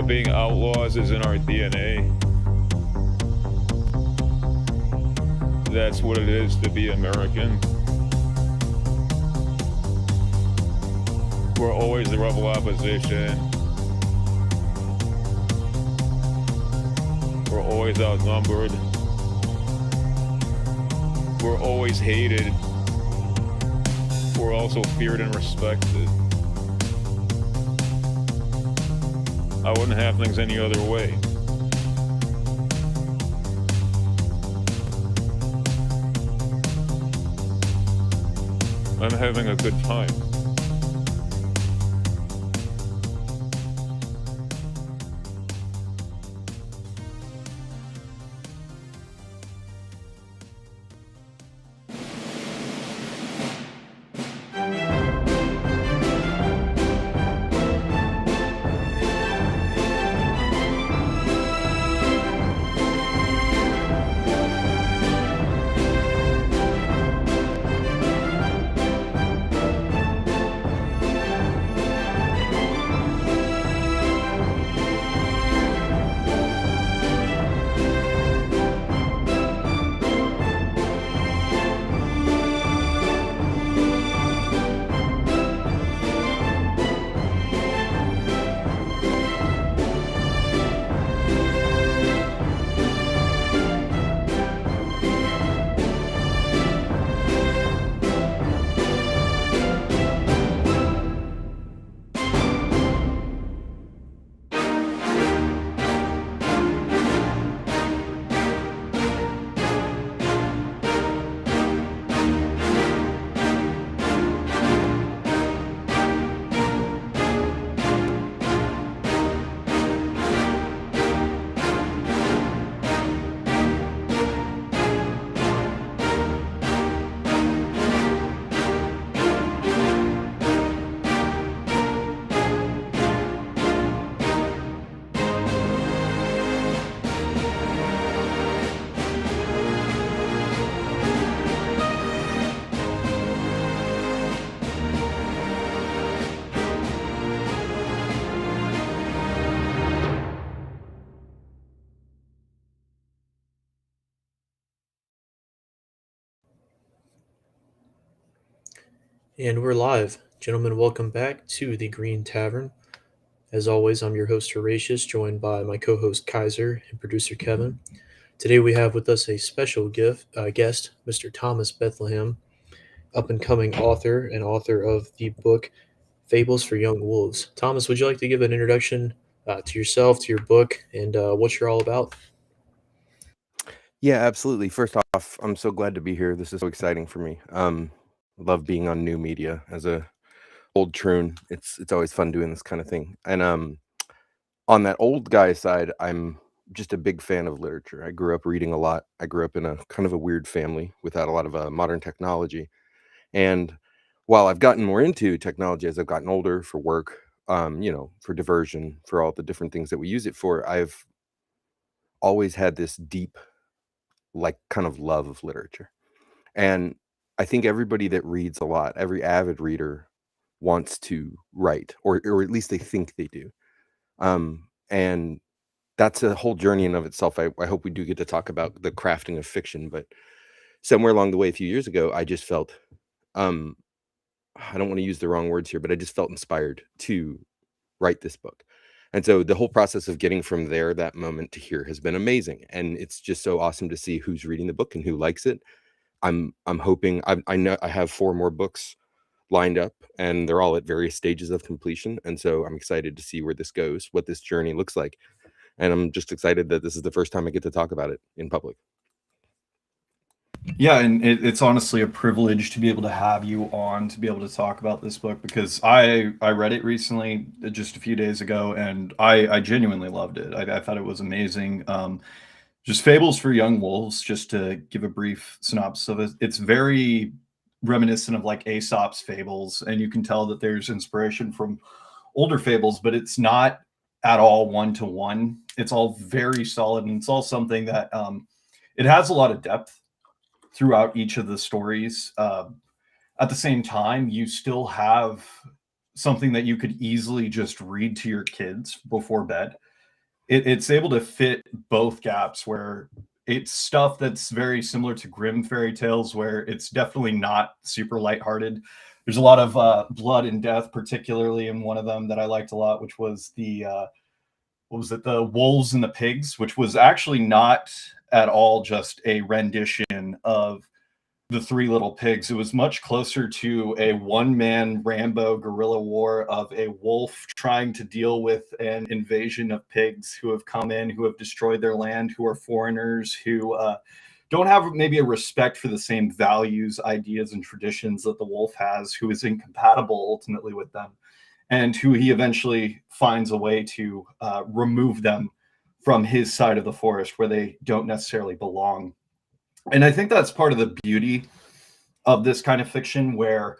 being outlaws is in our DNA. That's what it is to be American. We're always the rebel opposition. We're always outnumbered. We're always hated. We're also feared and respected. I wouldn't have things any other way. I'm having a good time. And we're live. Gentlemen, welcome back to the Greene Tavern. As always, I'm your host Horatius, joined by my co-host Kaiser and producer Kevin. Today we have with us a special guest, Mr. Thomas Bethlehem, up-and-coming author and author of the book Fables for Young Wolves. Thomas, would you like to give an introduction to yourself, to your book, and what you're all about? Yeah, absolutely. First off, I'm so glad to be here. This is so exciting for me. Love being on new media as a old troon. It's always fun doing this kind of thing. And on that old guy side, I'm just a big fan of literature. I grew up reading a lot. I grew up in a kind of a weird family without a lot of modern technology. And while I've gotten more into technology as I've gotten older for work, for diversion, for all the different things that we use it for, I've always had this deep, like, kind of love of literature. And I think everybody that reads a lot, every avid reader wants to write, or at least they think they do. And that's a whole journey in of itself. I hope we do get to talk about the crafting of fiction, but somewhere along the way, a few years ago, I just felt, I don't want to use the wrong words here, but I just felt inspired to write this book. And so the whole process of getting from there, that moment to here, has been amazing. And it's just so awesome to see who's reading the book and who likes it. I'm hoping, I know I have 4 more books lined up, and they're all at various stages of completion. And so I'm excited to see where this goes, what this journey looks like. And I'm just excited that this is the first time I get to talk about it in public. Yeah, and it's honestly a privilege to be able to have you on to be able to talk about this book, because I read it recently, just a few days ago, and I genuinely loved it. I thought it was amazing. Just Fables for Young Wolves, just to give a brief synopsis of it, it's very reminiscent of like Aesop's fables, and you can tell that there's inspiration from older fables, but it's not at all one-to-one. It's all very solid, and it's all something that it has a lot of depth throughout each of the stories. At the same time, you still have something that you could easily just read to your kids before bed. it's able to fit both gaps, where it's stuff that's very similar to Grimm fairy tales, where it's definitely not super lighthearted. There's a lot of blood and death, particularly in one of them that I liked a lot, which was the what was it, the Wolves and the Pigs, which was actually not at all just a rendition of the Three Little Pigs. It was much closer to a one-man Rambo guerrilla war of a wolf trying to deal with an invasion of pigs who have come in, who have destroyed their land, who are foreigners, who don't have maybe a respect for the same values, ideas, and traditions that the wolf has, who is incompatible ultimately with them, and who he eventually finds a way to remove them from his side of the forest where they don't necessarily belong. And I think that's part of the beauty of this kind of fiction, where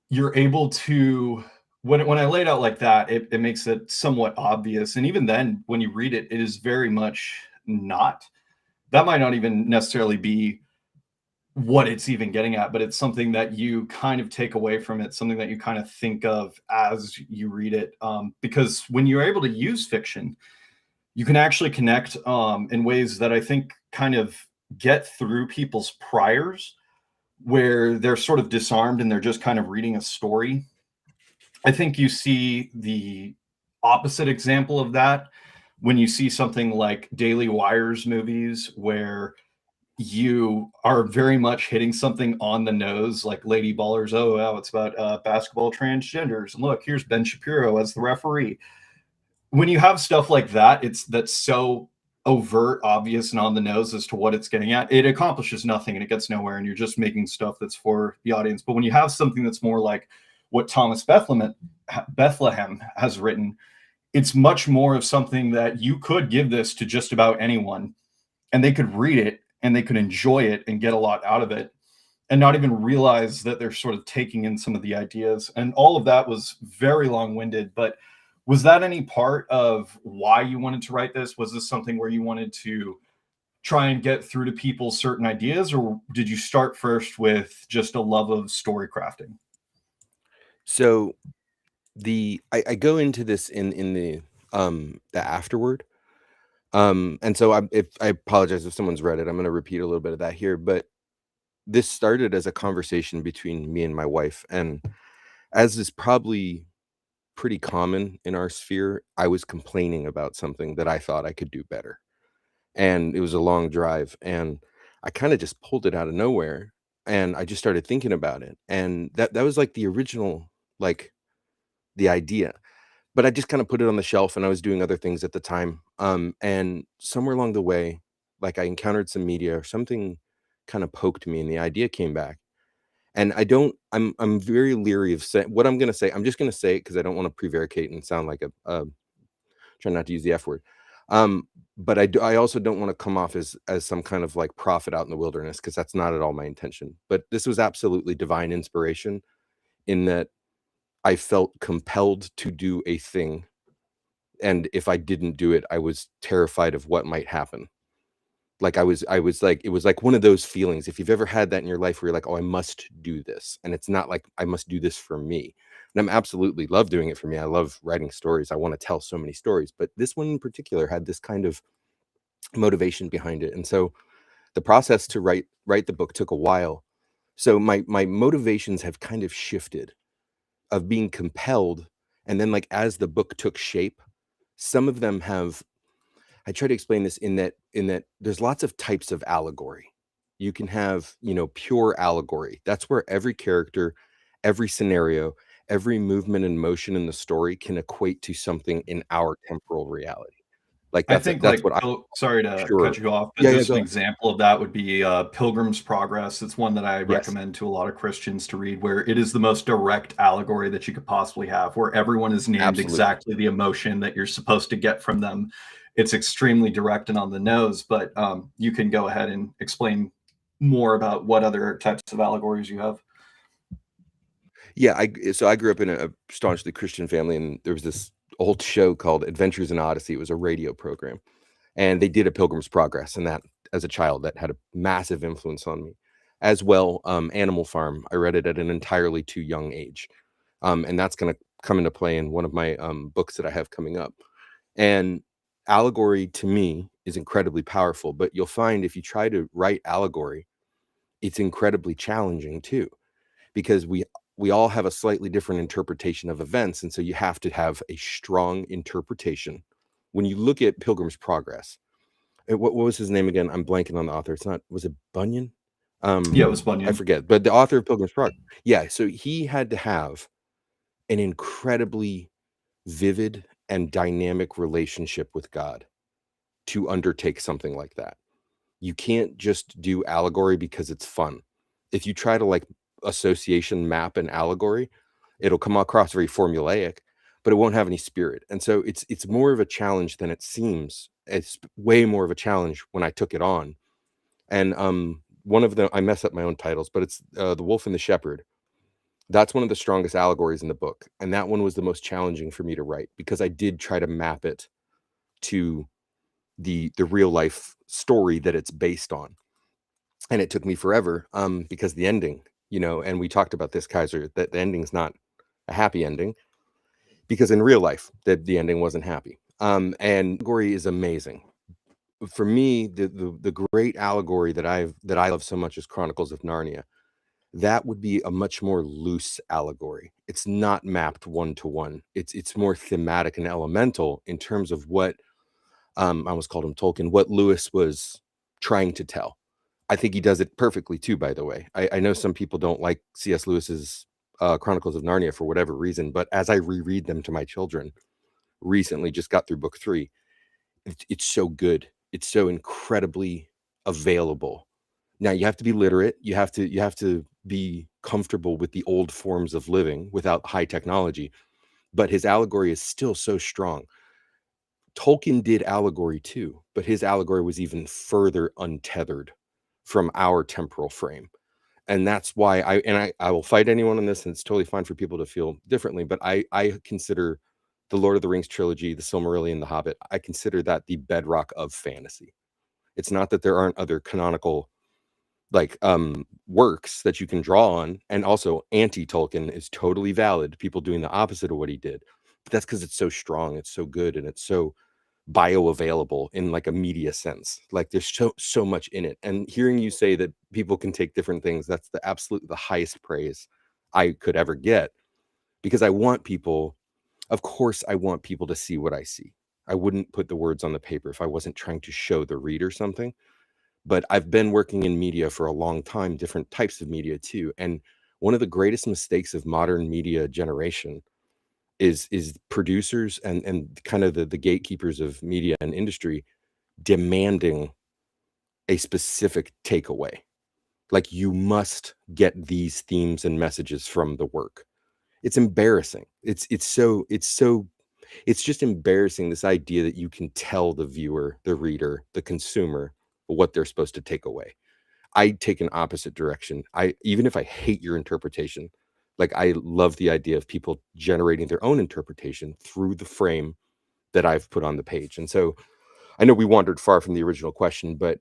you're able to, when I lay it out like that, it makes it somewhat obvious. And even then, when you read it, it is very much not. That might not even necessarily be what it's even getting at, but it's something that you kind of take away from it, something that you kind of think of as you read it. Because when you're able to use fiction, you can actually connect in ways that I think kind of get through people's priors, where they're sort of disarmed and they're just kind of reading a story. I think you see the opposite example of that when you see something like Daily Wire's movies, where you are very much hitting something on the nose, like Lady Ballers. Oh, wow, it's about basketball transgenders. And look, here's Ben Shapiro as the referee. When you have stuff like that, that's so overt, obvious, and on the nose as to what it's getting at, it accomplishes nothing and it gets nowhere, and you're just making stuff that's for the audience. But when you have something that's more like what Thomas Bethlehem has written, it's much more of something that you could give this to just about anyone, and they could read it and they could enjoy it and get a lot out of it, and not even realize that they're sort of taking in some of the ideas. And all of that was very long-winded, but was that any part of why you wanted to write this? Was this something where you wanted to try and get through to people certain ideas, or did you start first with just a love of story crafting? So I go into this in the afterword. And so I apologize if someone's read it. I'm going to repeat a little bit of that here, but this started as a conversation between me and my wife, and as is probably pretty common in our sphere, I was complaining about something that I thought I could do better. And it was a long drive, and I kind of just pulled it out of nowhere, and I just started thinking about it. And that was like the original, like the idea. But I just kind of put it on the shelf, and I was doing other things at the time. And somewhere along the way, like I encountered some media or something kind of poked me and the idea came back. And I'm very leery of saying what I'm going to say. I'm just going to say it because I don't want to prevaricate and sound like try not to use the F word. But I also don't want to come off as some kind of like prophet out in the wilderness, because that's not at all my intention. But this was absolutely divine inspiration, in that I felt compelled to do a thing. And if I didn't do it, I was terrified of what might happen. Like I was like, it was like one of those feelings. If you've ever had that in your life where you're like, oh, I must do this. And it's not like I must do this for me. And I'm absolutely love doing it for me. I love writing stories. I want to tell so many stories, but this one in particular had this kind of motivation behind it. And so the process to write the book took a while. So my motivations have kind of shifted, of being compelled. And then like, as the book took shape, some of them have, I try to explain this in that there's lots of types of allegory. You can have, pure allegory. That's where every character, every scenario, every movement and motion in the story can equate to something in our temporal reality. Like I think that's what sorry to sure. cut you off, but Yeah, just go an ahead. example of that would be Pilgrim's Progress. It's one that I Yes. recommend to a lot of Christians to read, where it is the most direct allegory that you could possibly have, where everyone is named Absolutely. exactly the emotion that you're supposed to get from them. It's extremely direct and on the nose, but you can go ahead and explain more about what other types of allegories you have. Yeah, so I grew up in a staunchly Christian family, and there was this old show called Adventures in Odyssey. It was a radio program, and they did a Pilgrim's Progress, and that, as a child, that had a massive influence on me. As well, Animal Farm, I read it at an entirely too young age, and that's going to come into play in one of my books that I have coming up. And allegory to me is incredibly powerful, but you'll find if you try to write allegory, it's incredibly challenging too, because we all have a slightly different interpretation of events, and so you have to have a strong interpretation. When you look at Pilgrim's Progress, what was his name again? I'm blanking on the author. It's not, was it Bunyan? Yeah, it was Bunyan. I forget, but the author of Pilgrim's Progress. Yeah, so he had to have an incredibly vivid and dynamic relationship with God to undertake something like that. You can't just do allegory because it's fun. If you try to like association map an allegory, it'll come across very formulaic, but it won't have any spirit. And so it's more of a challenge than it seems. It's way more of a challenge when I took it on. And one of them, I mess up my own titles, but it's The Wolf and the Shepherd. That's one of the strongest allegories in the book. And that one was the most challenging for me to write because I did try to map it to the real life story that it's based on. And it took me forever because the ending, and we talked about this, Kaiser, that the ending's not a happy ending because in real life the ending wasn't happy. And allegory is amazing. For me, the great allegory that I love so much is Chronicles of Narnia. That would be a much more loose allegory. It's not mapped one-to-one. It's more thematic and elemental in terms of what I almost called him Tolkien, what Lewis was trying to tell. I think he does it perfectly too, by the way. I know some people don't like C.S. Lewis's Chronicles of Narnia for whatever reason, but as I reread them to my children, recently just got through book 3, it's so good. It's so incredibly available. Now you have to be literate. You have to be comfortable with the old forms of living without high technology, but his allegory is still so strong. Tolkien did allegory too, but his allegory was even further untethered from our temporal frame. And that's why I will fight anyone on this, and it's totally fine for people to feel differently, but I consider the Lord of the Rings trilogy, the Silmarillion, the Hobbit, I consider that the bedrock of fantasy. It's not that there aren't other canonical works that you can draw on, and also anti-Tolkien is totally valid, people doing the opposite of what he did, but that's because it's so strong, it's so good, and it's so bioavailable in like a media sense. Like there's so much in it. And hearing you say that people can take different things, that's the highest praise I could ever get, because I want people, of course I want people to see what I see. I wouldn't put the words on the paper if I wasn't trying to show the reader something. But I've been working in media for a long time, different types of media too. And one of the greatest mistakes of modern media generation is producers and kind of the gatekeepers of media and industry demanding a specific takeaway. Like you must get these themes and messages from the work. It's embarrassing. It's just embarrassing, this idea that you can tell the viewer, the reader, the consumer what they're supposed to take away. I take an opposite direction. Even if I hate your interpretation, like I love the idea of people generating their own interpretation through the frame that I've put on the page. And so I know we wandered far from the original question, but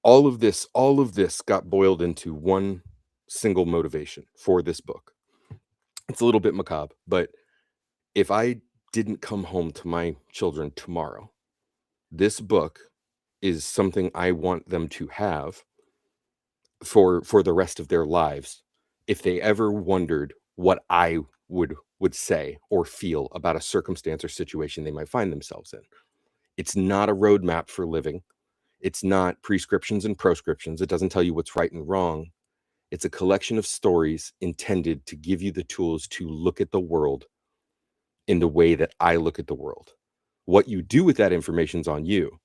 all of this got boiled into one single motivation for this book. It's a little bit macabre, but if I didn't come home to my children tomorrow, this book is something I want them to have for the rest of their lives. If they ever wondered what I would say or feel about a circumstance or situation they might find themselves in. It's not a roadmap for living. It's not prescriptions and proscriptions. It doesn't tell you what's right and wrong. It's a collection of stories intended to give you the tools to look at the world in the way that I look at the world. What you do with that information is on you.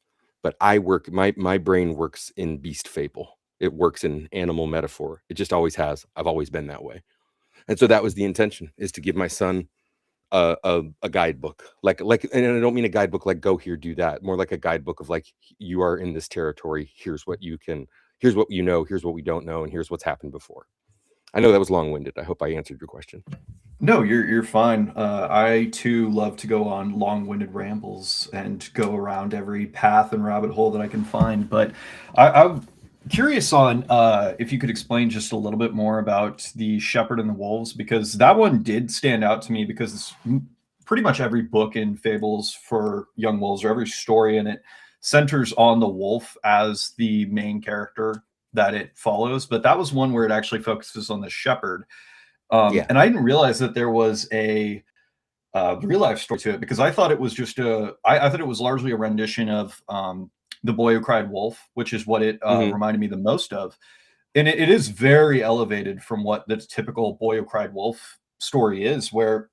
But my brain works in beast fable. It works in animal metaphor. It just always has. I've always been that way. And so that was the intention, is to give my son a guidebook. Like, and I don't mean a guidebook like go here, do that. More like a guidebook of like, you are in this territory. Here's what you know, here's what we don't know, and here's what's happened before. I know that was long-winded. I hope I answered your question. No, you're fine. I too love to go on long-winded rambles and go around every path and rabbit hole that I can find. But I'm curious on if you could explain just a little bit more about the Shepherd and the Wolves, because that one did stand out to me, because pretty much every book in Fables for Young Wolves, or every story in it, centers on the wolf as the main character that it follows. But that was one where it actually focuses on the shepherd. Yeah. And I didn't realize that there was a real life story to it, because I thought it was just I thought it was largely a rendition of The Boy Who Cried Wolf, which is what it reminded me the most of. And it is very elevated from what the typical Boy Who Cried Wolf story is, where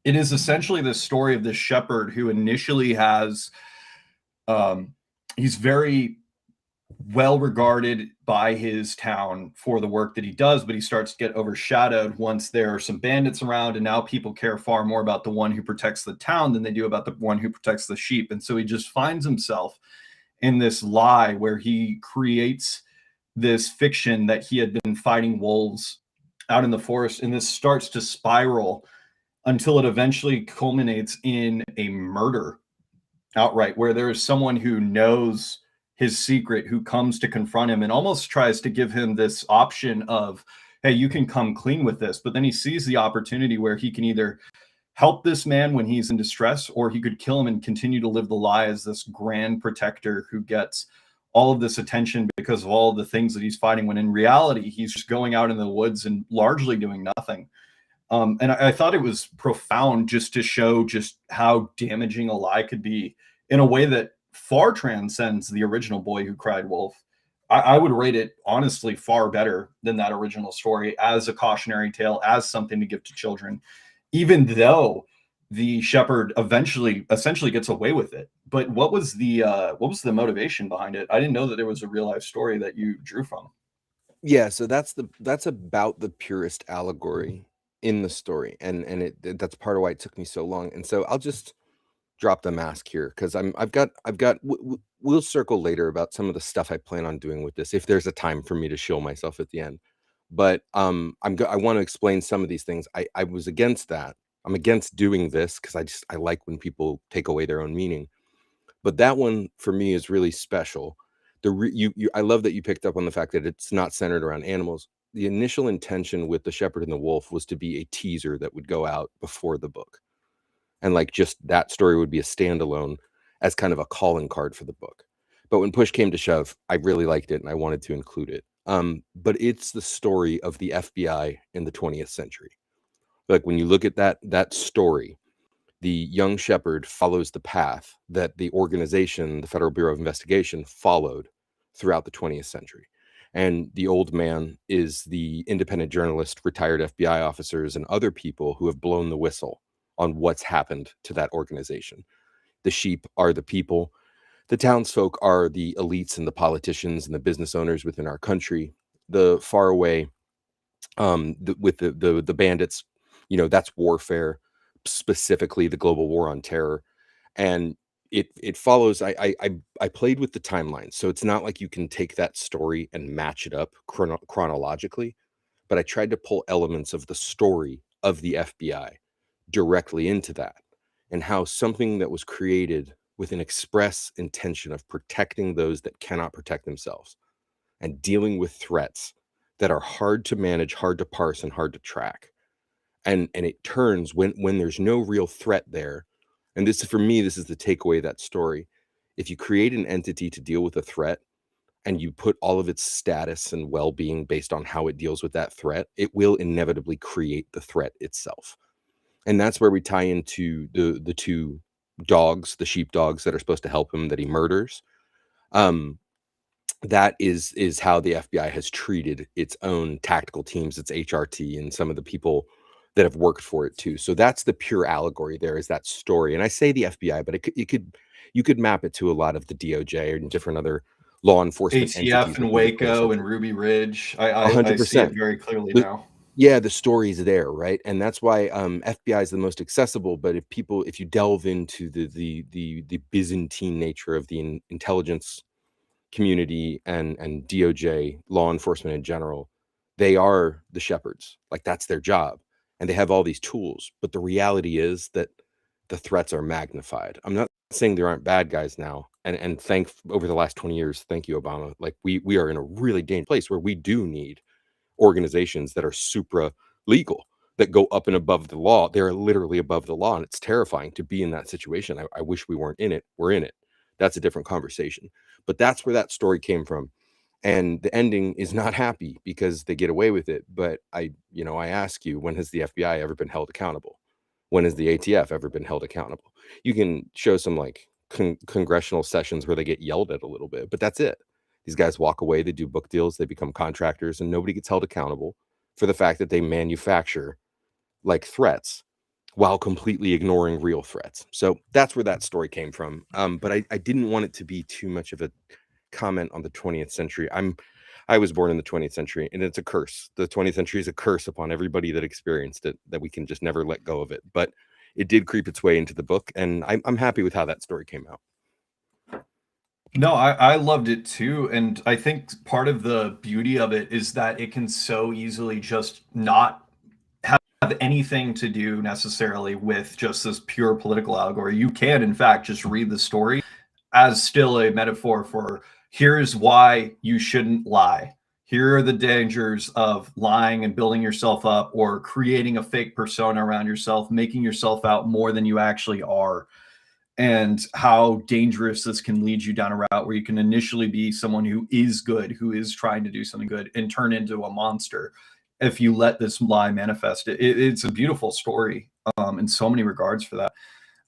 it is essentially the story of this shepherd who initially has, he's very well regarded by his town for the work that he does, but he starts to get overshadowed once there are some bandits around, and now people care far more about the one who protects the town than they do about the one who protects the sheep. And so he just finds himself in this lie where he creates this fiction that he had been fighting wolves out in the forest, and this starts to spiral until it eventually culminates in a murder outright, where there is someone who knows his secret, who comes to confront him and almost tries to give him this option of, hey, you can come clean with this. But then he sees the opportunity where he can either help this man when he's in distress, or he could kill him and continue to live the lie as this grand protector who gets all of this attention because of all of the things that he's fighting, when in reality, he's just going out in the woods and largely doing nothing. And I thought it was profound, just to show just how damaging a lie could be in a way that far transcends the original Boy Who Cried Wolf. I would rate it honestly far better than that original story as a cautionary tale, as something to give to children, even though the shepherd essentially gets away with it. But what was the motivation behind it? I didn't know that there was a real life story that you drew from. Yeah, so that's about the purest allegory in the story, and that's part of why it took me so long. And so I'll just drop the mask here, because I've got we'll circle later about some of the stuff I plan on doing with this, if there's a time for me to shill myself at the end. But I want to explain some of these things. I was against that. I'm against doing this because I like when people take away their own meaning. But that one for me is really special. I love that you picked up on the fact that it's not centered around animals. The initial intention with The Shepherd and the Wolf was to be a teaser that would go out before the book. And like, just that story would be a standalone as kind of a calling card for the book. But when push came to shove, I really liked it and I wanted to include it. But it's the story of the FBI in the 20th century. Like, when you look at that story, the young shepherd follows the path that the organization, the Federal Bureau of Investigation, followed throughout the 20th century. And the old man is the independent journalist, retired FBI officers, and other people who have blown the whistle on what's happened to that organization. The sheep are the people. The townsfolk are the elites and the politicians and the business owners within our country. The far away, with the bandits, that's warfare, specifically the global war on terror. And it follows. I played with the timeline, so it's not like you can take that story and match it up chronologically, but I tried to pull elements of the story of the FBI directly into that, and how something that was created with an express intention of protecting those that cannot protect themselves and dealing with threats that are hard to manage, hard to parse, and hard to track. And it turns when there's no real threat there. And this is, for me, this is the takeaway of that story. If you create an entity to deal with a threat and you put all of its status and well-being based on how it deals with that threat, it will inevitably create the threat itself. And that's where we tie into the two dogs, the sheepdogs that are supposed to help him, that he murders. That is how the FBI has treated its own tactical teams, its HRT, and some of the people that have worked for it too. So that's the pure allegory. There is that story, and I say the FBI, but you could map it to a lot of the DOJ and different other law enforcement ATF and Waco and Ruby Ridge. I 100%. see it very clearly now. Yeah, the story's there, right? And that's why FBI is the most accessible. But if you delve into the Byzantine nature of the intelligence community and DOJ, law enforcement in general, they are the shepherds. Like, that's their job. And they have all these tools. But the reality is that the threats are magnified. I'm not saying there aren't bad guys now. And over the last 20 years, thank you, Obama. Like, we are in a really dangerous place where we do need organizations that are supra legal, that go up and above the law. They're literally above the law, and it's terrifying to be in that situation. I wish we weren't in it. We're in it. That's a different conversation. But that's where that story came from. And the ending is not happy because they get away with it. But I ask you, when has the FBI ever been held accountable? When has the ATF ever been held accountable? You can show some like congressional sessions where they get yelled at a little bit, but that's it. These guys walk away, they do book deals, they become contractors, and nobody gets held accountable for the fact that they manufacture like threats while completely ignoring real threats. So that's where that story came from. But I didn't want it to be too much of a comment on the 20th century. I was born in the 20th century, and it's a curse. The 20th century is a curse upon everybody that experienced it, that we can just never let go of it. But it did creep its way into the book, and I'm happy with how that story came out. No, I loved it too. And I think part of the beauty of it is that it can so easily just not have anything to do necessarily with just this pure political allegory. You can, in fact, just read the story as still a metaphor for here's why you shouldn't lie. Here are the dangers of lying and building yourself up, or creating a fake persona around yourself, making yourself out more than you actually are, and how dangerous this can lead you down a route where you can initially be someone who is good, who is trying to do something good, and turn into a monster if you let this lie manifest. It's a beautiful story in so many regards for that.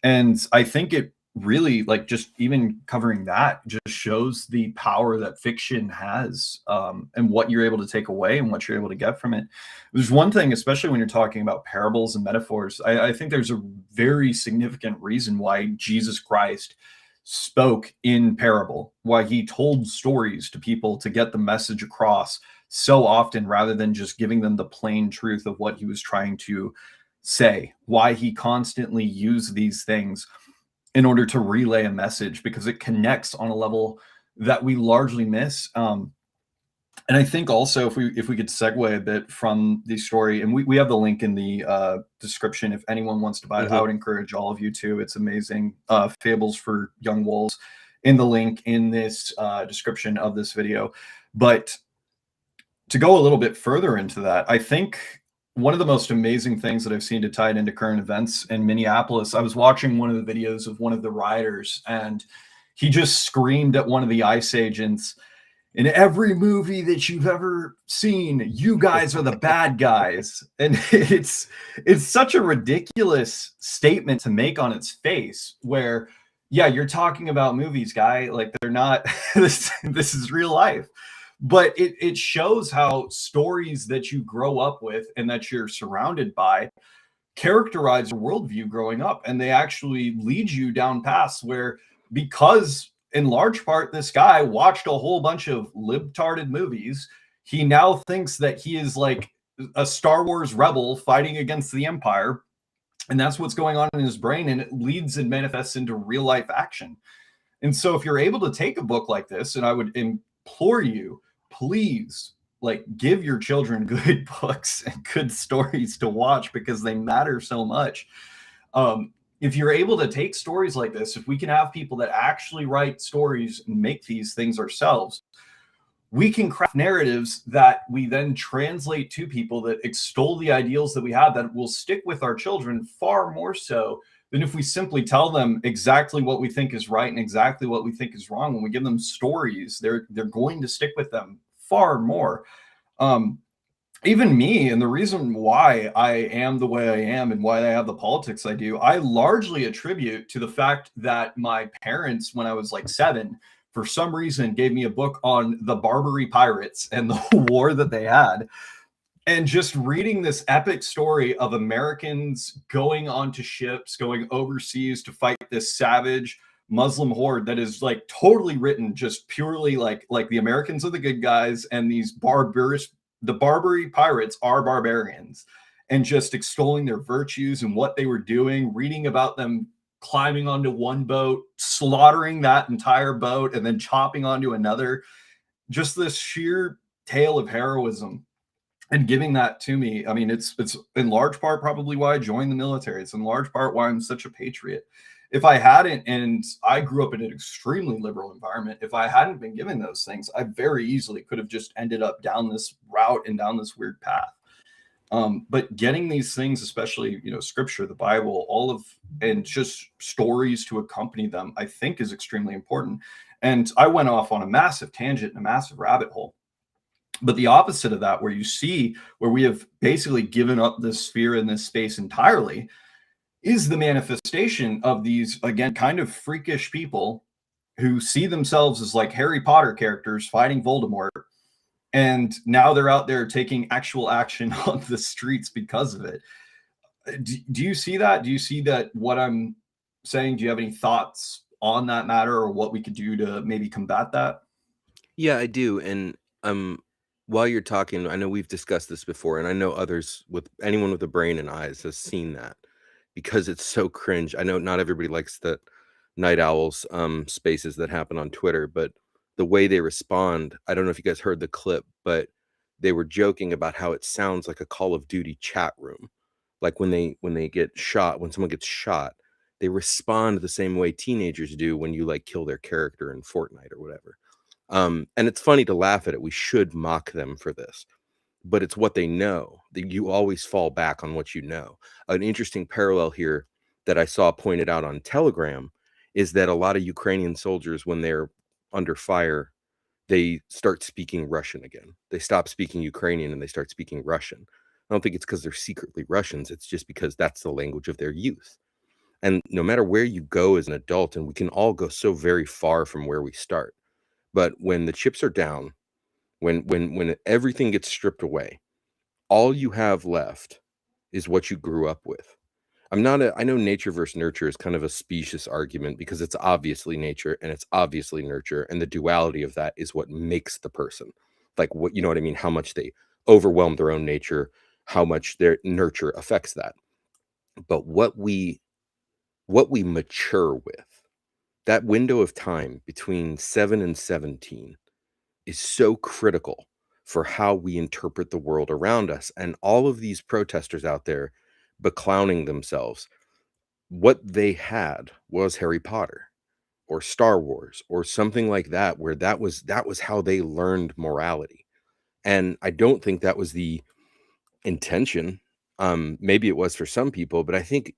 And I think it really, like, just even covering that just shows the power that fiction has, and what you're able to take away and what you're able to get from it. There's one thing, especially when you're talking about parables and metaphors, I think there's a very significant reason why Jesus Christ spoke in parable, why he told stories to people to get the message across so often, rather than just giving them the plain truth of what he was trying to say, why he constantly used these things in order to relay a message, because it connects on a level that we largely miss. And I think also, if we could segue a bit from the story, and we have the link in the description if anyone wants to buy it. I would encourage all of you to. It's amazing. Fables for Young Wolves in the link in this description of this video. But to go a little bit further into that, I think one of the most amazing things that I've seen to tie it into current events in Minneapolis, I was watching one of the videos of one of the rioters, and he just screamed at one of the ICE agents, "In every movie that you've ever seen, you guys are the bad guys." And it's such a ridiculous statement to make on its face, where, yeah, you're talking about movies, guy. Like, they're not, this is real life. But it shows how stories that you grow up with and that you're surrounded by characterize your worldview growing up. And they actually lead you down paths where, because in large part, this guy watched a whole bunch of libtarded movies, he now thinks that he is like a Star Wars rebel fighting against the Empire. And that's what's going on in his brain. And it leads and manifests into real life action. And so if you're able to take a book like this, and I would implore you, please, like, give your children good books and good stories to watch, because they matter so much. If you're able to take stories like this, if we can have people that actually write stories and make these things ourselves, we can craft narratives that we then translate to people that extol the ideals that we have, that will stick with our children far more so than if we simply tell them exactly what we think is right and exactly what we think is wrong. When we give them stories, they're going to stick with them far more. Even me, and the reason why I am the way I am and why I have the politics I do, I largely attribute to the fact that my parents, when I was like 7, for some reason gave me a book on the Barbary pirates and the war that they had. And just reading this epic story of Americans going onto ships, going overseas to fight this savage Muslim horde that is like totally written just purely like the Americans are the good guys and the Barbary pirates are barbarians, and just extolling their virtues and what they were doing, reading about them climbing onto one boat, slaughtering that entire boat, and then chopping onto another. Just this sheer tale of heroism. And giving that to me, I mean, it's in large part probably why I joined the military. It's in large part why I'm such a patriot. If I hadn't, and I grew up in an extremely liberal environment, if I hadn't been given those things, I very easily could have just ended up down this route and down this weird path. But getting these things, especially, scripture, the Bible, and just stories to accompany them, I think is extremely important. And I went off on a massive tangent and a massive rabbit hole. But the opposite of that, where we have basically given up this sphere and this space entirely, is the manifestation of these, again, kind of freakish people who see themselves as like Harry Potter characters fighting Voldemort. And now they're out there taking actual action on the streets because of it. Do you see that? Do you see that what I'm saying? Do you have any thoughts on that matter, or what we could do to maybe combat that? Yeah, I do. And while you're talking, I know we've discussed this before, and I know anyone with a brain and eyes has seen that, because it's so cringe. I know not everybody likes the night owls spaces that happen on Twitter, but the way they respond, I don't know if you guys heard the clip, but they were joking about how it sounds like a Call of Duty chat room. Like when they get shot, when someone gets shot, they respond the same way teenagers do when you like kill their character in Fortnite or whatever. And it's funny to laugh at it. We should mock them for this, but it's what they know. That you always fall back on what you know. An interesting parallel here that I saw pointed out on Telegram is that a lot of Ukrainian soldiers, when they're under fire, they start speaking Russian again. They stop speaking Ukrainian and they start speaking Russian. I don't think it's because they're secretly Russians. It's just because that's the language of their youth. And no matter where you go as an adult, and we can all go so very far from where we start, but when the chips are down, when everything gets stripped away, all you have left is what you grew up with. I know nature versus nurture is kind of a specious argument, because it's obviously nature and it's obviously nurture, and the duality of that is what makes the person. Like, what, you know what I mean? How much they overwhelm their own nature, how much their nurture affects that. But what we mature with, that window of time between 7 and 17, is so critical for how we interpret the world around us. And all of these protesters out there beclowning themselves, what they had was Harry Potter or Star Wars or something like that, where that was how they learned morality. And I don't think that was the intention. Maybe it was for some people, but I think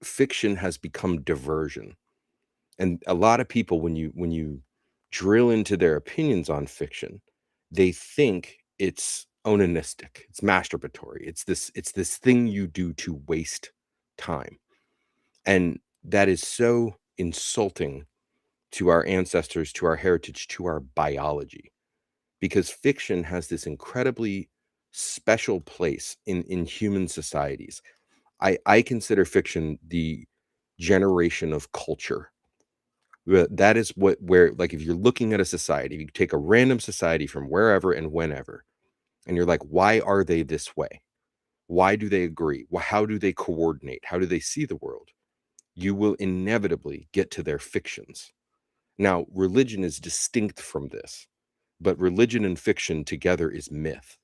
fiction has become diversion. And a lot of people, when you drill into their opinions on fiction, they think it's onanistic, it's masturbatory, it's this thing you do to waste time. And that is so insulting to our ancestors, to our heritage, to our biology, because fiction has this incredibly special place in human societies. I consider fiction the generation of culture. That is where, like, if you're looking at a society, you take a random society from wherever and whenever, and you're like, why are they this way? Why do they agree? How do they coordinate? How do they see the world? You will inevitably get to their fictions. Now, religion is distinct from this, but religion and fiction together is myth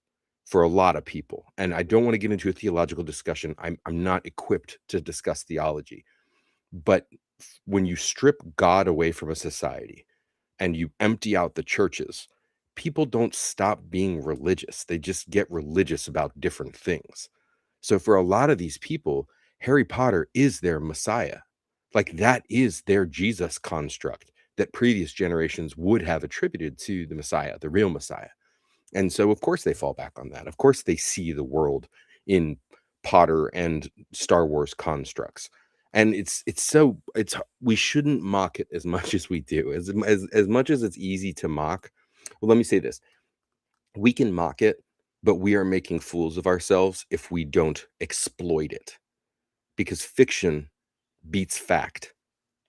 for a lot of people. And I don't want to get into a theological discussion. I'm not equipped to discuss theology. But when you strip God away from a society and you empty out the churches, people don't stop being religious. They just get religious about different things. So for a lot of these people, Harry Potter is their Messiah. Like, that is their Jesus construct that previous generations would have attributed to the Messiah, the real Messiah. And so, of course, they fall back on that. Of course, they see the world in Potter and Star Wars constructs. And we shouldn't mock it as much as we do. As much as it's easy to mock. Well, let me say this. We can mock it, but we are making fools of ourselves if we don't exploit it. Because fiction beats fact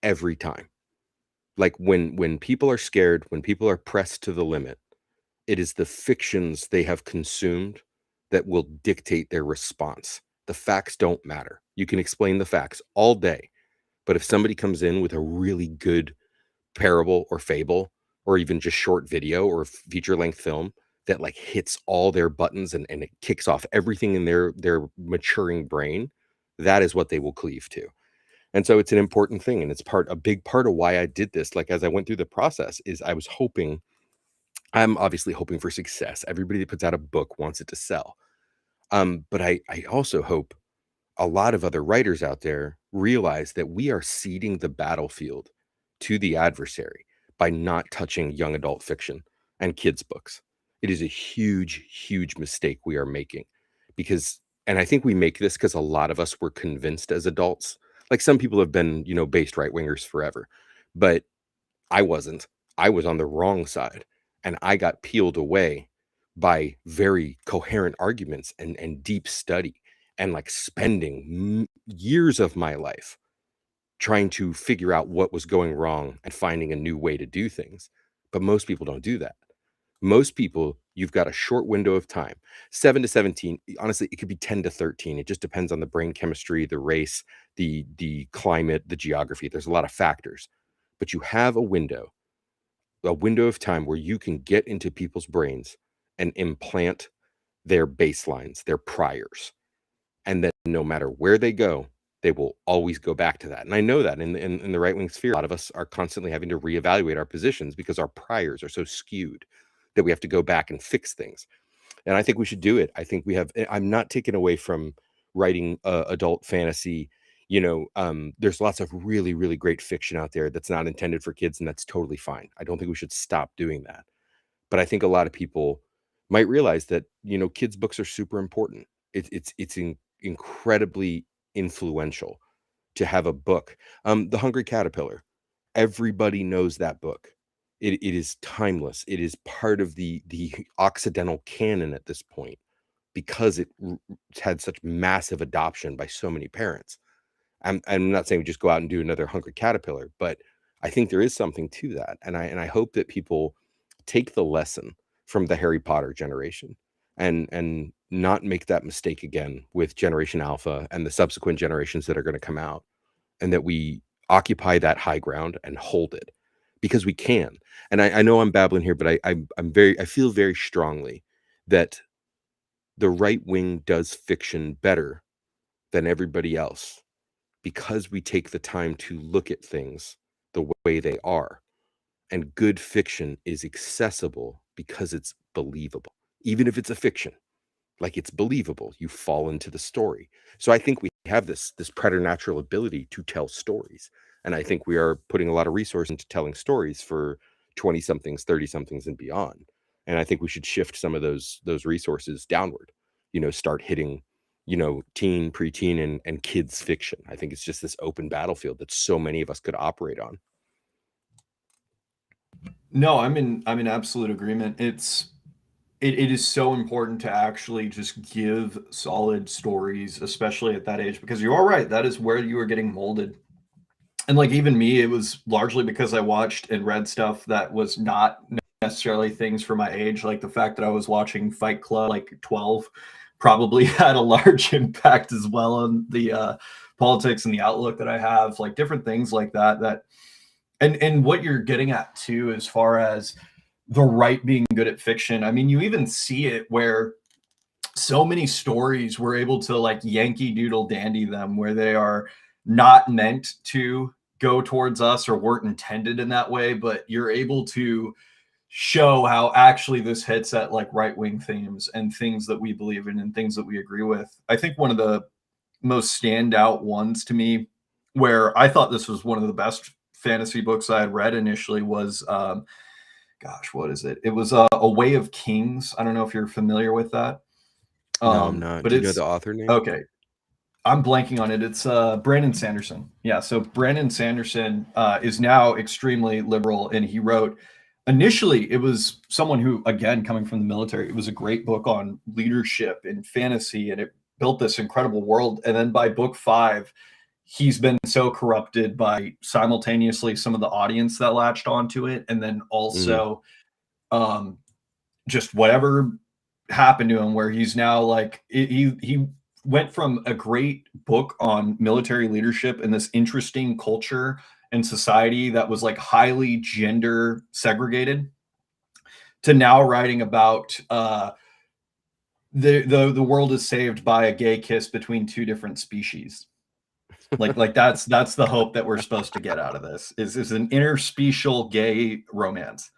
every time. Like, when people are scared, when people are pressed to the limit, it is the fictions they have consumed that will dictate their response. The facts don't matter. You can explain the facts all day, but if somebody comes in with a really good parable or fable, or even just short video or feature-length film that like hits all their buttons and it kicks off everything in their maturing brain, that is what they will cleave to. And so it's an important thing, and it's a big part of why I did this. Like, as I went through the process, is I'm obviously hoping for success. Everybody that puts out a book wants it to sell. But I also hope a lot of other writers out there realize that we are ceding the battlefield to the adversary by not touching young adult fiction and kids' books. It is a huge, huge mistake we are making because, and I think we make this because a lot of us were convinced as adults. Like some people have been, based right wingers forever, but I wasn't. I was on the wrong side and I got peeled away by very coherent arguments and deep study and like spending years of my life trying to figure out what was going wrong and finding a new way to do things. But most people don't do that. Most people, you've got a short window of time, 7 to 17. Honestly, it could be 10 to 13. It just depends on the brain chemistry, the race, the climate, the geography. There's a lot of factors. But you have a window of time where you can get into people's brains and implant their baselines, their priors. And then no matter where they go, they will always go back to that. And I know that in the right wing sphere, a lot of us are constantly having to reevaluate our positions because our priors are so skewed that we have to go back and fix things. And I think we should do it. I think we have, I'm not taken away from writing adult fantasy. There's lots of really, really great fiction out there that's not intended for kids, and that's totally fine. I don't think we should stop doing that. But I think a lot of people might realize that, kids' books are super important. It's incredibly influential to have a book. The Hungry Caterpillar, everybody knows that book. It is timeless. It is part of the Occidental canon at this point because it had such massive adoption by so many parents. I'm not saying we just go out and do another Hungry Caterpillar, but I think there is something to that. And I hope that people take the lesson from the Harry Potter generation and not make that mistake again with Generation Alpha and the subsequent generations that are going to come out, and that we occupy that high ground and hold it because we can. And I know I'm babbling here, but I feel very strongly that the right wing does fiction better than everybody else because we take the time to look at things the way they are. And good fiction is accessible because it's believable. Even if it's a fiction, like it's believable, you fall into the story. So I think we have this preternatural ability to tell stories. And I think we are putting a lot of resources into telling stories for 20 somethings, 30 somethings and beyond. And I think we should shift some of those resources downward, start hitting, teen, preteen and kids fiction. I think it's just this open battlefield that so many of us could operate on. No, I'm in absolute agreement. It is so important to actually just give solid stories, especially at that age, because you are right. That is where you are getting molded. And like even me, it was largely because I watched and read stuff that was not necessarily things for my age. Like the fact that I was watching Fight Club like 12 probably had a large impact as well on the politics and the outlook that I have, like different things like that. And what you're getting at too, as far as the right being good at fiction. I mean, you even see it where so many stories were able to like Yankee Doodle dandy them, where they are not meant to go towards us or weren't intended in that way, but you're able to show how actually this hits at like right-wing themes and things that we believe in and things that we agree with. I think one of the most standout ones to me, where I thought this was one of the best fantasy books I had read initially, was what is it? It was A Way of Kings. I don't know if you're familiar with that. No, I'm not. But do you know the author name? Okay. I'm blanking on it. It's Brandon Sanderson. Yeah, so Brandon Sanderson is now extremely liberal, and he wrote, initially, it was someone who, again, coming from the military, it was a great book on leadership and fantasy, and it built this incredible world. And then by book 5, he's been so corrupted by simultaneously some of the audience that latched onto it, and then also just whatever happened to him, where he's now like he went from a great book on military leadership and this interesting culture and society that was like highly gender segregated to now writing about the world is saved by a gay kiss between two different species. like that's the hope that we're supposed to get out of this is an interspecial gay romance.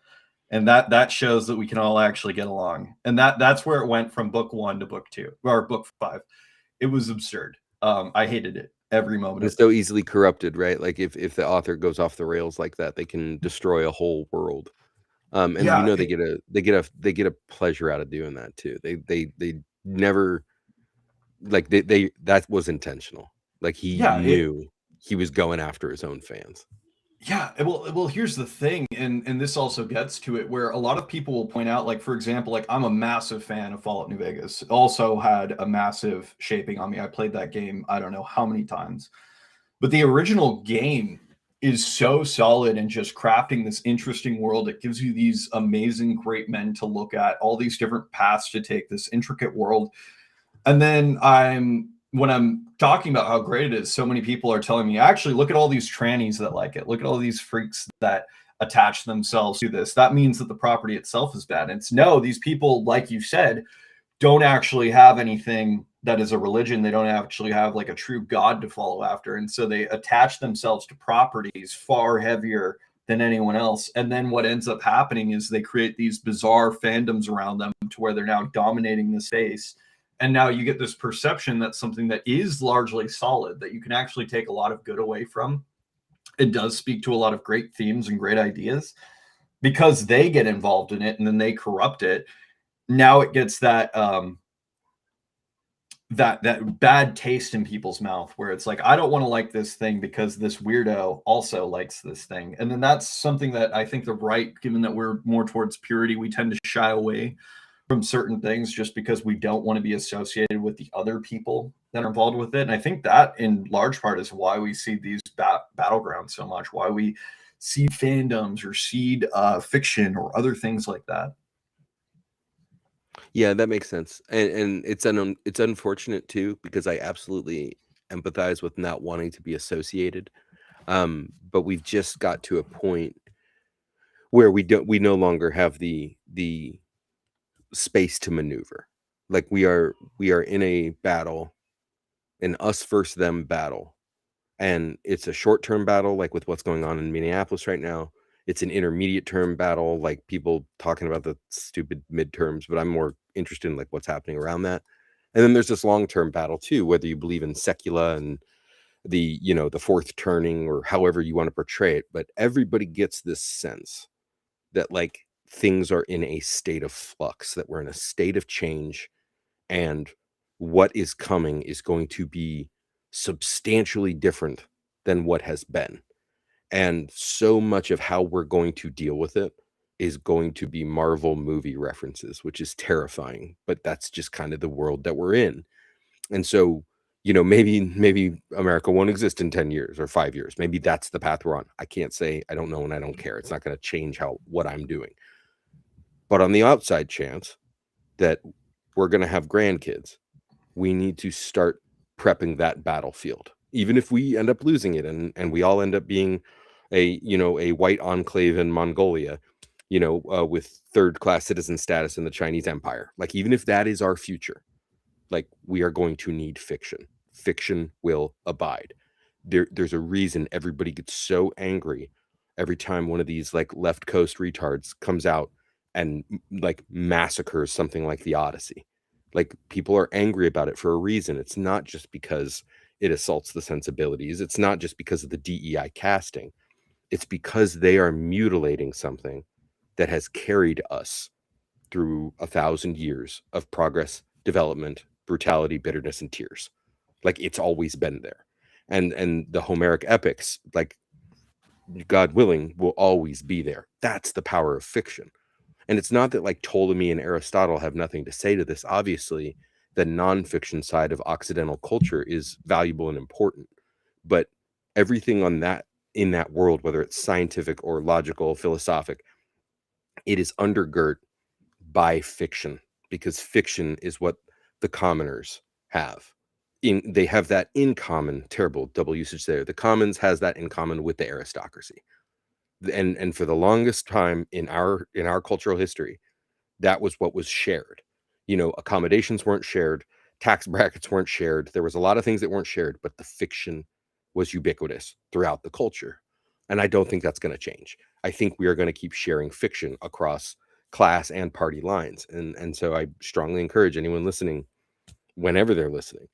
And that shows that we can all actually get along. And that's where it went from book 1 to book 2 or book 5. It was absurd. I hated it every moment. It's so easily corrupted, right? Like if the author goes off the rails like that, they can destroy a whole world. And Yeah, they get a pleasure out of doing that too. They never, like they that was intentional. Like he knew he was going after his own fans. Yeah, well, here's the thing, and this also gets to it, where a lot of people will point out, like, for example, like, I'm a massive fan of Fallout New Vegas. It also had a massive shaping on me. I played that game, I don't know how many times. But the original game is so solid in just crafting this interesting world. It gives you these amazing, great men to look at, all these different paths to take, this intricate world. And then when I'm talking about how great it is, so many people are telling me, actually, look at all these trannies that like it. Look at all these freaks that attach themselves to this. That means that the property itself is bad. And it's no, these people, like you said, don't actually have anything that is a religion. They don't actually have like a true God to follow after. And so they attach themselves to properties far heavier than anyone else. And then what ends up happening is they create these bizarre fandoms around them to where they're now dominating the space. And now you get this perception that something that is largely solid, that you can actually take a lot of good away from. It does speak to a lot of great themes and great ideas because they get involved in it and then they corrupt it. Now it gets that that bad taste in people's mouth where it's like, I don't want to like this thing because this weirdo also likes this thing. And then that's something that I think the right, given that we're more towards purity, we tend to shy away from certain things just because we don't want to be associated with the other people that are involved with it. And I think that in large part is why we see these battlegrounds so much, why we seed fandoms or seed fiction or other things like that. Yeah, that makes sense. And it's unfortunate too, because I absolutely empathize with not wanting to be associated. But we've just got to a point where we no longer have the space to maneuver. Like we are in a battle, an us versus them battle, and it's a short-term battle, like with what's going on in Minneapolis right now. It's an intermediate term battle, like people talking about the stupid midterms, but I'm more interested in like what's happening around that. And then there's this long-term battle too, whether you believe in secula and the fourth turning or however you want to portray it, but everybody gets this sense that like things are in a state of flux, that we're in a state of change, and what is coming is going to be substantially different than what has been. And so much of how we're going to deal with it is going to be Marvel movie references, which is terrifying, but that's just kind of the world that we're in. And so, maybe America won't exist in 10 years or 5 years. Maybe that's the path we're on. I can't say, I don't know, and I don't care. It's not going to change what I'm doing. But on the outside chance that we're going to have grandkids, we need to start prepping that battlefield. Even if we end up losing it and we all end up being a white enclave in Mongolia, with third-class citizen status in the Chinese Empire. Like, even if that is our future, like, we are going to need fiction. Fiction will abide. There's a reason everybody gets so angry every time one of these like left coast retards comes out and like massacres something like the Odyssey. Like, people are angry about it for a reason. It's not just because it assaults the sensibilities. It's not just because of the DEI casting. It's because they are mutilating something that has carried us through 1,000 years of progress, development, brutality, bitterness, and tears. Like, it's always been there. And the Homeric epics, like, God willing, will always be there. That's the power of fiction. And it's not that like Ptolemy and Aristotle have nothing to say to this. Obviously, the nonfiction side of Occidental culture is valuable and important. But everything in that world, whether it's scientific or logical, philosophic, it is undergirt by fiction, because fiction is what the commoners have. They have that in common. Terrible double usage there. The commons has that in common with the aristocracy. And for the longest time in our cultural history, that was what was shared. Accommodations weren't shared, tax brackets weren't shared. There was a lot of things that weren't shared, but the fiction was ubiquitous throughout the culture. And I don't think that's going to change. I think we are going to keep sharing fiction across class and party lines. And so I strongly encourage anyone listening, whenever they're listening,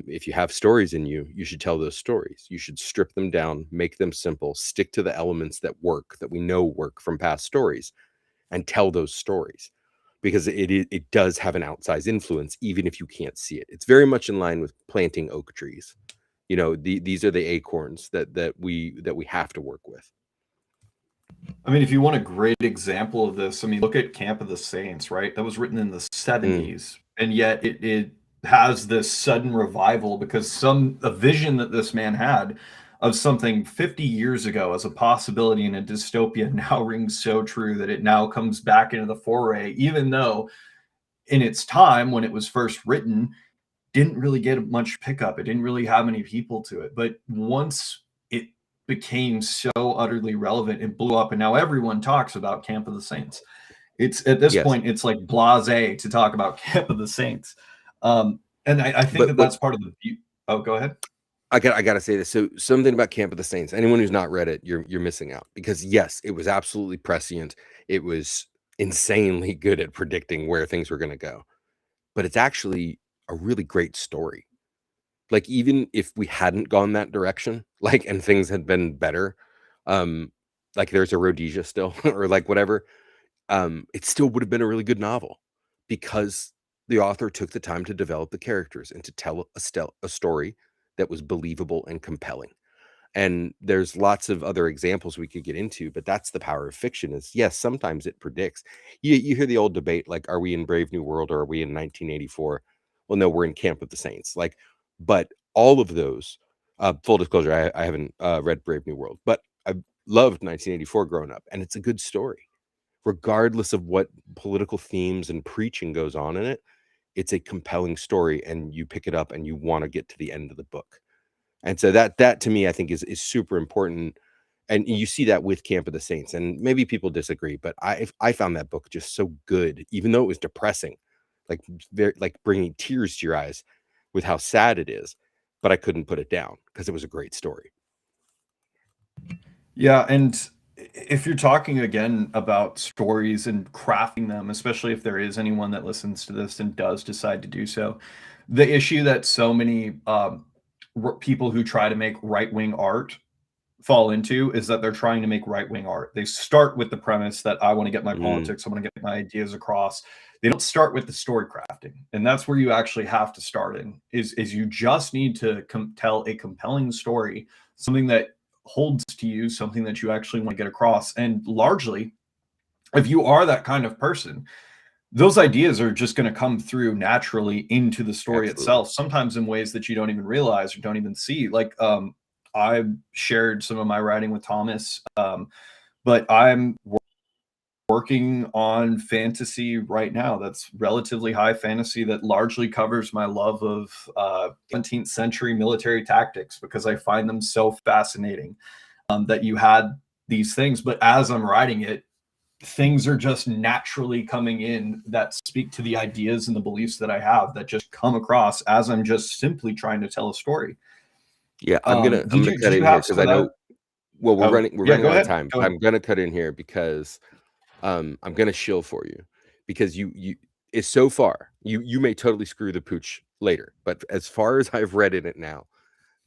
if you have stories in you, you should tell those stories. You should strip them down, make them simple, stick to the elements that work, that we know work from past stories, and tell those stories, because it does have an outsized influence, even if you can't see it. It's very much in line with planting oak trees. You know, these are the acorns that we have to work with. I mean, if you want a great example of this, I mean, look at Camp of the Saints, right? That was written in the 70s, and yet it has this sudden revival because a vision that this man had of something 50 years ago as a possibility in a dystopia now rings so true that it now comes back into the foray, even though in its time when it was first written, didn't really get much pickup. It didn't really have many people to it. But once it became so utterly relevant, it blew up, and now everyone talks about Camp of the Saints. It's at this point, it's like blasé to talk about Camp of the Saints. And I think that's part of the view. Oh, go ahead. I gotta say this. So something about Camp of the Saints. Anyone who's not read it, you're missing out, because yes, it was absolutely prescient. It was insanely good at predicting where things were going to go, but it's actually a really great story. Like, even if we hadn't gone that direction, like, and things had been better, like there's a Rhodesia still, or like whatever, it still would have been a really good novel, because the author took the time to develop the characters and to tell a story that was believable and compelling. And there's lots of other examples we could get into, but that's the power of fiction. Is yes, sometimes it predicts. You hear the old debate, like, are we in Brave New World or are we in 1984? Well, no, we're in Camp of the Saints. Like, but all of those, full disclosure, I haven't read Brave New World, but I loved 1984 growing up, and it's a good story. Regardless of what political themes and preaching goes on in it, it's a compelling story, and you pick it up and you want to get to the end of the book. And so that to me, I think is super important. And you see that with Camp of the Saints, and maybe people disagree, but I found that book just so good, even though it was depressing, like very, like bringing tears to your eyes with how sad it is, but I couldn't put it down because it was a great story. Yeah, and if you're talking again about stories and crafting them, especially if there is anyone that listens to this and does decide to do so, the issue that so many people who try to make right-wing art fall into is that they're trying to make right-wing art. They start with the premise that I want to get my politics, I want to get my ideas across. They don't start with the story crafting, and that's where you actually have to start in. Is you just need to tell a compelling story, something that holds to you, something that you actually want to get across. And largely, if you are that kind of person, those ideas are just going to come through naturally into the story itself, sometimes in ways that you don't even realize or don't even see. Like, I shared some of my writing with Thomas, but I'm working on fantasy right now that's relatively high fantasy that largely covers my love of 17th century military tactics, because I find them so fascinating, that you had these things. But as I'm writing it, things are just naturally coming in that speak to the ideas and the beliefs that I have, that just come across as I'm just simply trying to tell a story. Yeah, I'm gonna cut in here because I know. Well, we're running out of time. I'm gonna cut in here because I'm gonna shill for you, because you is so far. You may totally screw the pooch later, but as far as I've read in it now,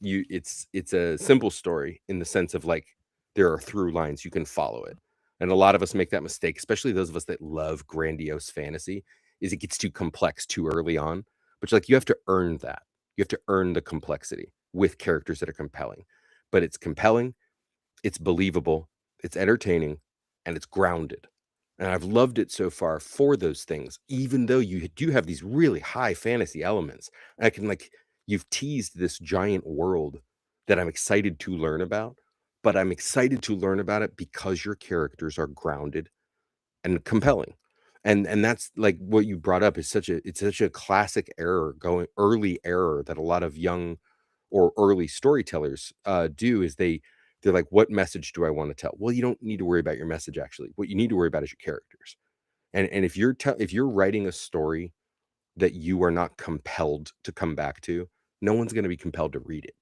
it's a simple story in the sense of, like, there are through lines, you can follow it. And a lot of us make that mistake, especially those of us that love grandiose fantasy, is it gets too complex too early on. But like, you have to earn that. You have to earn the complexity with characters that are compelling. But it's compelling, it's believable, it's entertaining, and it's grounded. And I've loved it so far for those things, even though you do have these really high fantasy elements. I can, like, you've teased this giant world that I'm excited to learn about, but I'm excited to learn about it because your characters are grounded and compelling. And that's like what you brought up is such a classic early error that a lot of young or early storytellers do, is they're like, what message do I want to tell? Well, you don't need to worry about your message, actually. What you need to worry about is your characters. And if you're writing a story that you are not compelled to come back to, no one's going to be compelled to read it.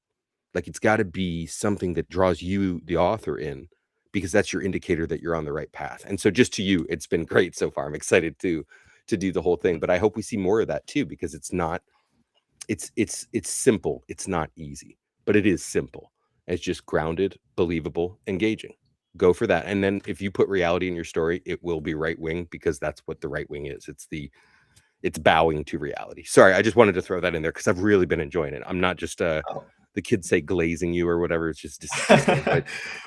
Like, it's got to be something that draws you, the author, in, because that's your indicator that you're on the right path. And so just to you, it's been great so far. I'm excited to do the whole thing, but I hope we see more of that too, because it's simple. It's not easy, but it is simple. It's just grounded, believable, engaging. Go for that. And then if you put reality in your story, it will be right wing, because that's what the right wing is. It's bowing to reality. Sorry, I just wanted to throw that in there because I've really been enjoying it. I'm not just the kids say glazing you or whatever. It's just disgusting. But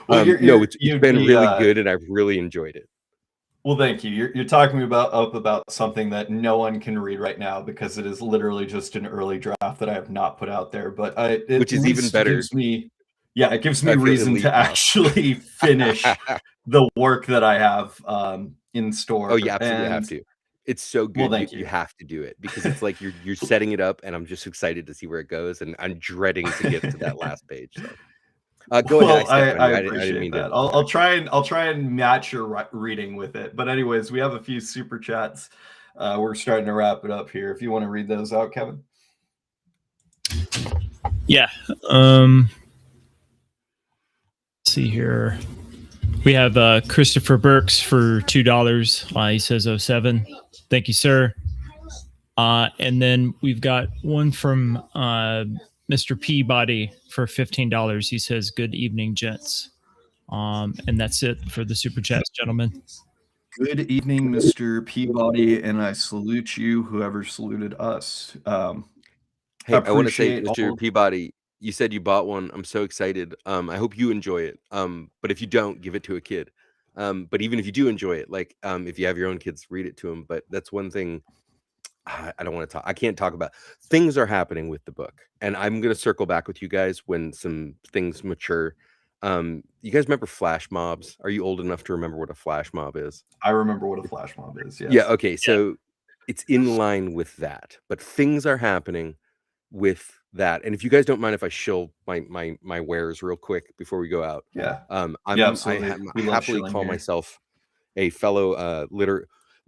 Well, it's been really good, and I've really enjoyed it. Well, thank you. You're talking about something that no one can read right now, because it is literally just an early draft that I have not put out there. But which is even better. It gives me reason to actually finish the work that I have in store. Oh, you absolutely have to. It's so good. Well, you have to do it, because it's like you're setting it up, and I'm just excited to see where it goes, and I'm dreading to get to that last page. So go ahead. I appreciate that. I'll try and match your reading with it. But anyways, we have a few super chats. We're starting to wrap it up here. If you want to read those out, Kevin. Yeah. Let's see here. We have Christopher Burks for $2. He says 07. Thank you, sir. And then we've got one from Mr. Peabody for $15. He says, "Good evening, gents." And that's it for the super chats, gentlemen. Good evening, Mr. Peabody, and I salute you, whoever saluted us. Hey, I want to say, Mr. Peabody, you said you bought one. I'm so excited. I hope you enjoy it. But if you don't, give it to a kid. But even if you do enjoy it, like if you have your own kids, read it to them. But that's one thing I don't want to talk. I can't talk about. Things are happening with the book, and I'm going to circle back with you guys when some things mature. You guys remember flash mobs? Are you old enough to remember what a flash mob is? I remember what a flash mob is. Yes. Yeah. Okay. So it's in line with that, but things are happening with that. And if you guys don't mind, if I shill my wares real quick before we go out. Yeah. I absolutely. happily call myself a fellow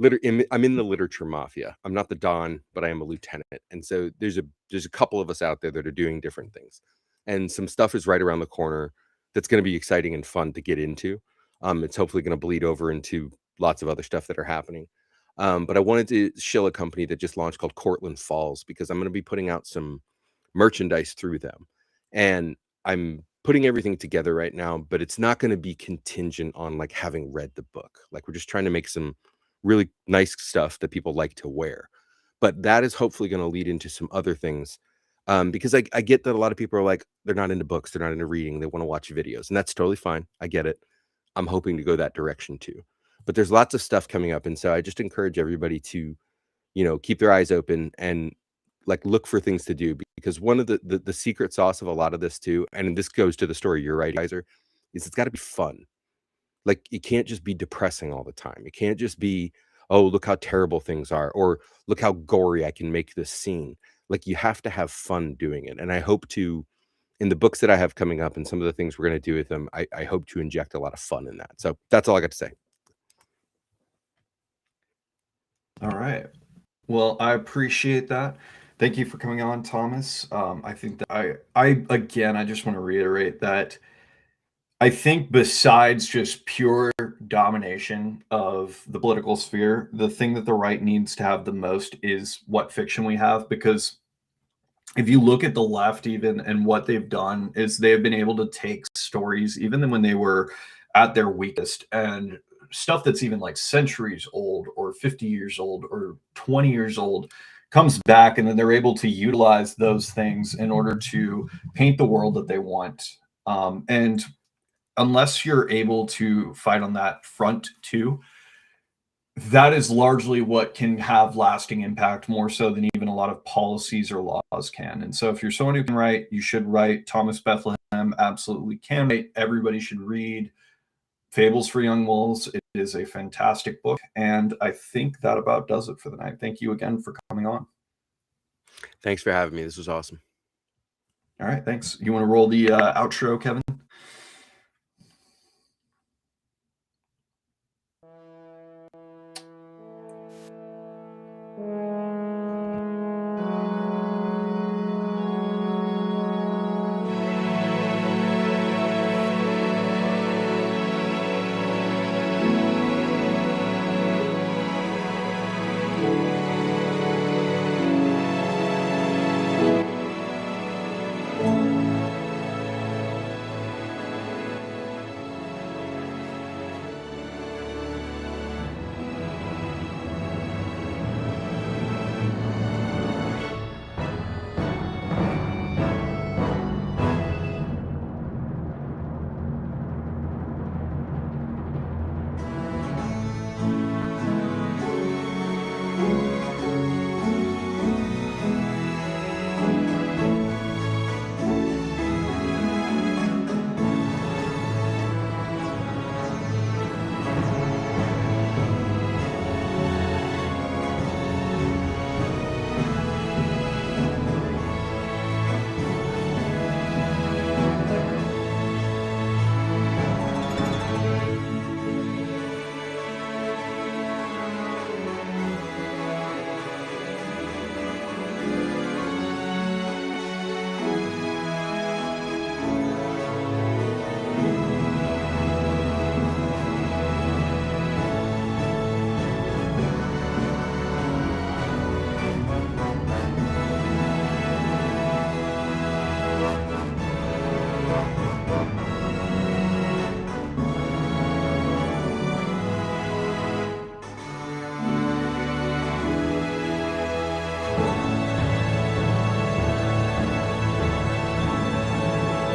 I'm in the literature mafia. I'm not the Don, but I am a lieutenant. And so there's a couple of us out there that are doing different things, and some stuff is right around the corner that's going to be exciting and fun to get into. It's hopefully going to bleed over into lots of other stuff that are happening. But I wanted to shill a company that just launched called Cortland Falls, because I'm going to be putting out some merchandise through them, and I'm putting everything together right now, but it's not going to be contingent on like having read the book. Like, we're just trying to make some really nice stuff that people like to wear, but that is hopefully going to lead into some other things. Because I get that a lot of people are like, they're not into books, they're not into reading, they want to watch videos, and that's totally fine. I get it. I'm hoping to go that direction too, but there's lots of stuff coming up. And so I just encourage everybody to, keep their eyes open and like look for things to do, because one of the secret sauce of a lot of this too, and this goes to the story you're writing, Kaiser, is it's got to be fun. Like, it can't just be depressing all the time. It can't just be, oh, look how terrible things are, or look how gory I can make this scene. Like, you have to have fun doing it. And I hope to, in the books that I have coming up and some of the things we're going to do with them, I hope to inject a lot of fun in that. So that's all I got to say. All right. Well, I appreciate that. Thank you for coming on, Thomas. I think that I just want to reiterate that I think besides just pure domination of the political sphere, the thing that the right needs to have the most is what fiction we have. Because if you look at the left even, and what they've done is they have been able to take stories, even when they were at their weakest, and stuff that's even like centuries old or 50 years old or 20 years old comes back, and then they're able to utilize those things in order to paint the world that they want. And unless you're able to fight on that front too, that is largely what can have lasting impact, more so than even a lot of policies or laws can. And so if you're someone who can write, you should write. Thomas Bethlehem absolutely can write. Everybody should read Fables for Young Wolves. It is a fantastic book. And I think that about does it for the night. Thank you again for coming on. Thanks for having me. This was awesome. All right, thanks. You want to roll the outro, Kevin?